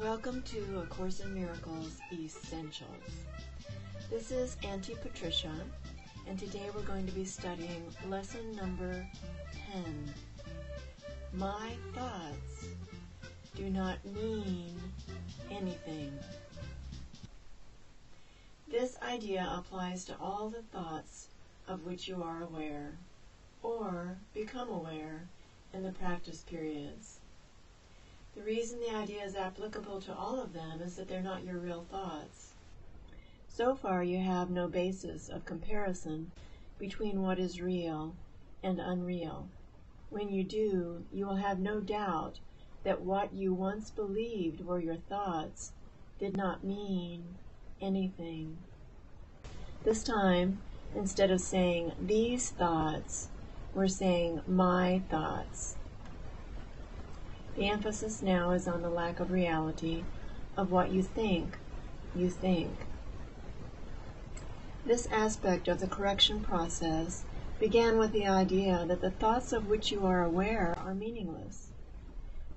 Welcome to A Course in Miracles Essentials. This is Auntie Patricia, and today we're going to be studying lesson number 10. My thoughts do not mean anything. This idea applies to all the thoughts of which you are aware, or become aware in the practice periods. The reason the idea is applicable to all of them is that they're not your real thoughts. So far you have no basis of comparison between what is real and unreal. When you do, you will have no doubt that what you once believed were your thoughts did not mean anything. This time, instead of saying these thoughts, we're saying my thoughts. The emphasis now is on the lack of reality of what you think you think. This aspect of the correction process began with the idea that the thoughts of which you are aware are meaningless.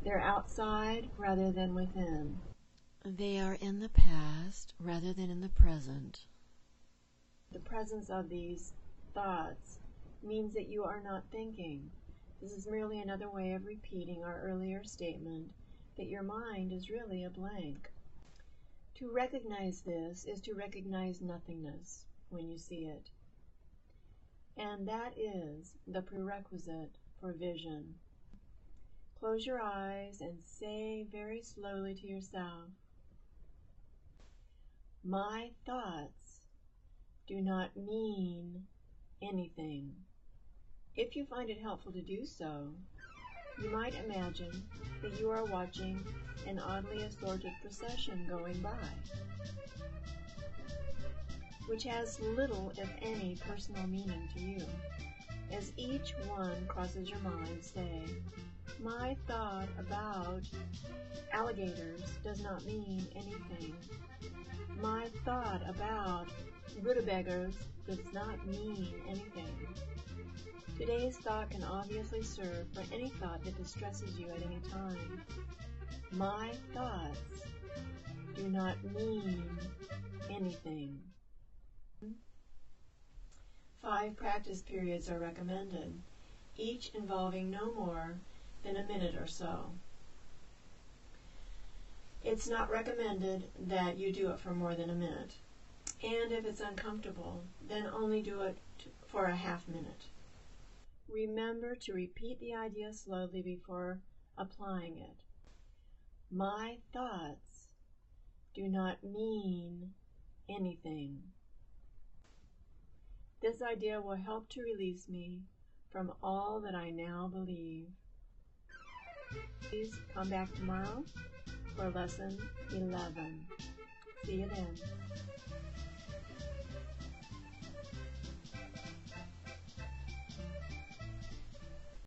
They're outside rather than within. They are in the past rather than in the present. The presence of these thoughts means that you are not thinking. This is merely another way of repeating our earlier statement that your mind is really a blank. To recognize this is to recognize nothingness when you see it. And that is the prerequisite for vision. Close your eyes and say very slowly to yourself, my thoughts do not mean anything. If you find it helpful to do so, you might imagine that you are watching an oddly assorted procession going by, which has little, if any, personal meaning to you. As each one crosses your mind, say, my thought about alligators does not mean anything. My thought about rutabagas does not mean anything. Today's thought can obviously serve for any thought that distresses you at any time. My thoughts do not mean anything. 5 practice periods are recommended, each involving no more than a minute or so. It's not recommended that you do it for more than a minute, and if it's uncomfortable, then only do it for a half minute. Remember to repeat the idea slowly before applying it. My thoughts do not mean anything. This idea will help to release me from all that I now believe. Please come back tomorrow for lesson 11. See you then.